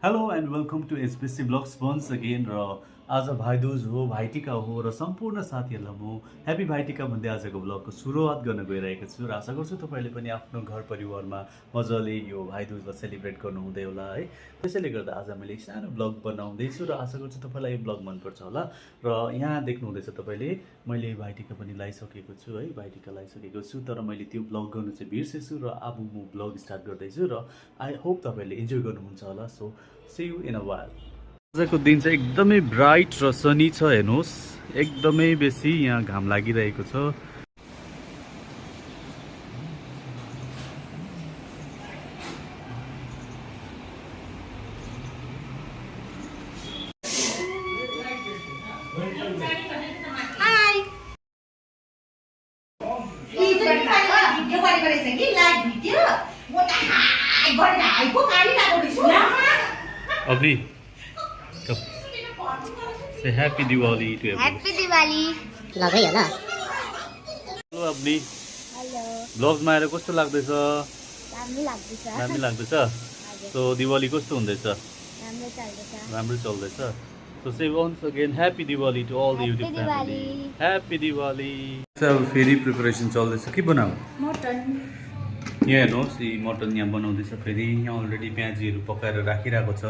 Hello and welcome to SPC Vlogs once again. आज भाइदुज हो, भाइटिका हो र सम्पूर्ण साथीहरूलाई म ह्यापी भाइटिका भन्दै आजको ब्लगको सुरुवात गर्न गइरहेको छु र आशा गर्छु तपाईँले पनि आफ्नो घर परिवारमा मजाले यो भाइदुजलाई सेलिब्रेट गर्नुहुँदै होला है। त्यसैले गर्दा आज मैले सानो ब्लग बनाउँदैछु र आशा गर्छु तपाईँलाई यो ब्लग मनपर्छ होला। र यहाँ देख्नुहुँदैछ तपाईँले मैले भाइटिका पनि लगाइसकेको छु है, भाइटिका लगाइसकेको छु, तर मैले त्यो ब्लग गर्नु चाहिँ बिर्सेछु र अब म ब्लग स्टार्ट गर्दैछु र आई होप तपाईँले इन्जोय गर्नुहुन्छ होला। So see you in a while. आजको दिन चाहिँ एकदमै ब्राइट र सनी छ, हेर्नुहोस् एकदमै बेसी यहाँ घाम लागिरहेको छ। अभी Say happy Diwali to everyone. Happy Diwali. लगाई होला। हेलो अब्नी। हेलो। ब्लग्स मा आएर कस्तो लाग्दैछ? राम्रो लाग्दैछ। राम्रो लाग्दैछ? सो दिवाली कस्तो हुँदैछ? राम्रो चल्दैछ। राम्रो चल्दैछ। So say once again happy Diwali to all the YouTube family. Happy Diwali. सब फेरि प्रिपरेसन चल्दैछ के बनाऊ? मटन। यहाँ हेर्नुहोस् यी मटन यहाँ बनाउँदैछ फेरि। यहाँ अलरेडी प्याजीहरू पकाएर राखिरहेको छ।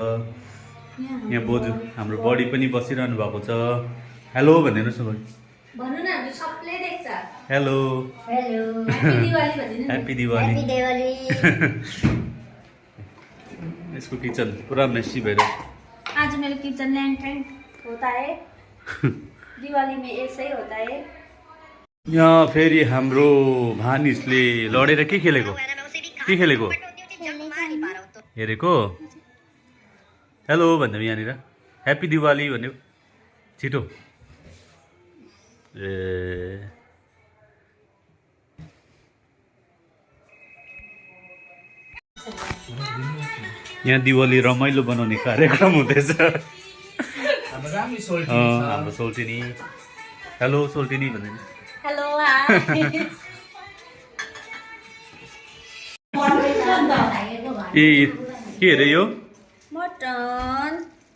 यहाँ बोजू हाम्रो बडी पनि बसिरहनु भएको छ। हेलो भनिदिनुहोस् न बडी। भन्नु न हामी सबले देख्छ। हेलो। हेलो। ह्यापी दिवाली भनिदिनु। ह्यापी दिवाली। ह्यापी दिवाली। इसको किचन पूरा मेसी भइरहेको। आज मेरो किचन ल्याङ-ट्याङ होता है। दिवाली में ऐसे ही होता है। यहाँ फेरि हाम्रो भानिसले लडेर के खेलेको? के खेलेको? हेरेको? हेलो भन्दै यहाँनिर ह्यापी दिवाली भन्यो छिटो। ए यहाँ दिवाली रमाइलो बनाउने कार्यक्रम हुँदैछ। हाम्रो सोल्टिनी। हेलो सोल्टिनी भन्दै। हेलो ए के हेरे यो? मटन।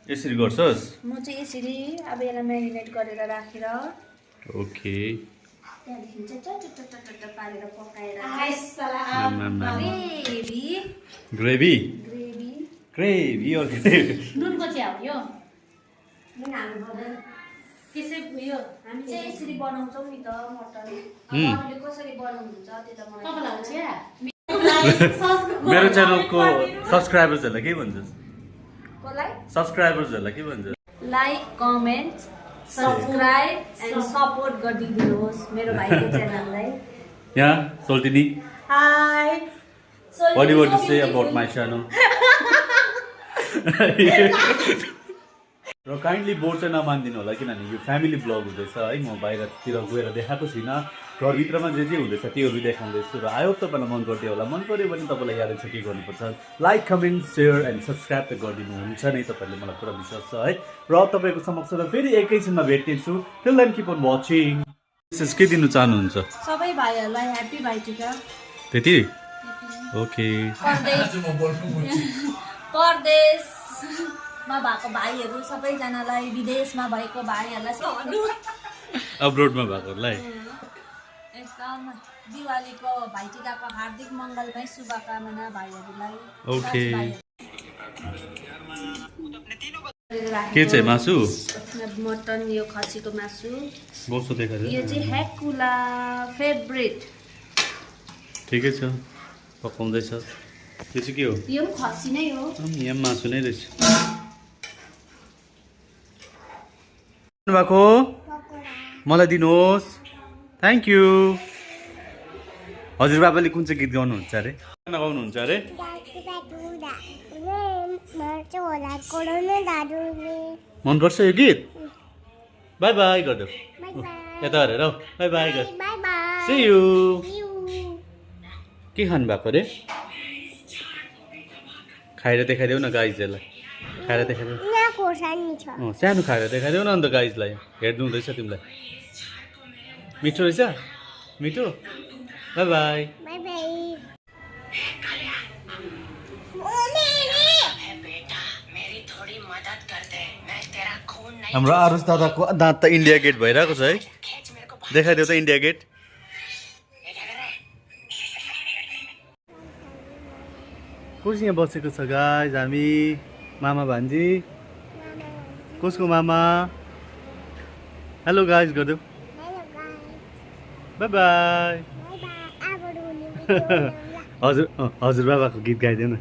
यसरी गर्छस्? म चाहिँ यसरी अब यसलाई म्यारिनेट गरेर राखेर ओके त्यहाँदेखि चाहिँ चटचट पारेर पकाएर ग्रेभी ग्रेभी ग्रेभी ओके। नुनको चिया हो यो। नुन हाल्नु पर्दैन। त्यसै यो हामी चाहिँ यसरी बनाउँछौँ नि त मटन। अरूले कसरी बनाउनुहुन्छ त्यो त मलाई तपाईँलाई आउँछ या? मेरो च्यानलको सब्सक्राइबर्सहरूलाई के भन्छस्? कसलाई? सब्सक्राइबर्सहरूलाई के भन्छस्? Like comment subscribe and support गरिदिनुहोस् मेरो भाइको च्यानललाई। यहाँ सोल्टिनी hi what do you want to say about my channel? र काइन्डली बोर्ड चाहिँ नमानिदिनु होला किनभने यो फ्यामिली ब्लग हुँदैछ है। म बाहिरतिर गएर देखाएको छुइनँ, घरभित्रमा जे हुँदैछ त्योहरू देखाउँदैछु र आई होप तपाईँलाई मन पर्थ्यो होला। मन पऱ्यो भने तपाईँलाई याद छ के गर्नुपर्छ, like comment share and subscribe त गरिदिनुहुन्छ नै, तपाईँले मलाई पुरा विश्वास छ है। र तपाईँको समक्षमा फेरि एकैछिनमा भेट्नेछु। Till then keep on watching. Message के दिनु चाहनुहुन्छ? सबै भाइहरूलाई ह्यापी भाइटिका। त्यति ओके। परदेशमा भएको भाइहरू सबैजनालाई, विदेशमा भएको भाइहरूलाई अब्रोडमा भएकोहरूलाई एकदम दिवालीको भाइटिकाको हार्दिक मङ्गलमय शुभकामना भाइहरूलाई। ओके। के चाहिँ मासु? मटन यो खसीको मासु। बसो देखाइदिनु। यो चाहिँ ह्याकुला फेभरेट। ठिकै छ पकाउँदैछ। यो चाहिँ के हो? यो पनि खसी नै हो। यहाँ मासु नै रहेछ। भएको मलाई दिनुहोस्। Thank you. हजुरबाबाले कुन चाहिँ गीत गाउनुहुन्छ अरे? गाउनुहुन्छ अरे? मनपर्छ यो गीत? बाई बाई गरिदेऊ। यता हेरेर बाई बाई गर। See you. के खानु भएको अरे? खाएर देखाइदेऊ न गाइजहरूलाई। खाएर देखाइदेऊ। सानो खाएर देखाइदेऊ न अन्त गाइजलाई। हेर्नु हुँदैछ तिमीलाई। मिठो रहेछ? मिठो? By by. हाम्रो आरुष दादाको दाँत त इन्डिया गेट भइरहेको छ है। देखाइदेऊ त इन्डिया गेट। कोसँग बसेको छ गाइज हामी? मामा भान्जी। कसको मामा? हेलो गाइज गरिदेऊ। By by. हजुर हजुर बाबाको गीत गाइदेऊ न।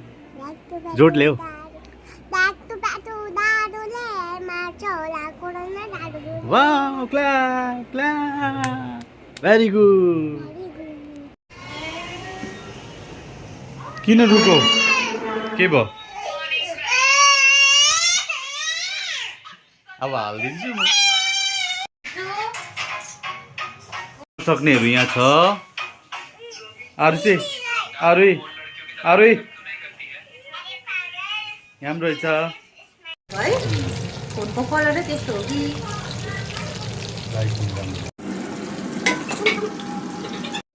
जोड ल्याऊ। Wow clap clap very good. किन रुको? के भयो? अब हालिदिन्छु म। सक्नेहरू यहाँ छ। अरू चाहिँ अरू अरू यहाँ पनि रहेछ है। फोनको कलरै त्यस्तो हो कि?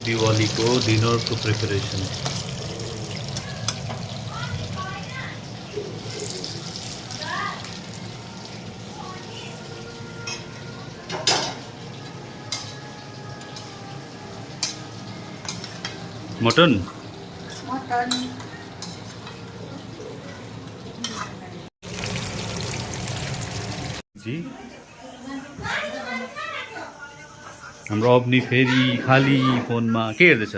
दिवालीको डिनरको प्रिपरेसन। मटन मटन जी। हाम्रो अग्नि फेरि खाली फोनमा के हेर्दैछ?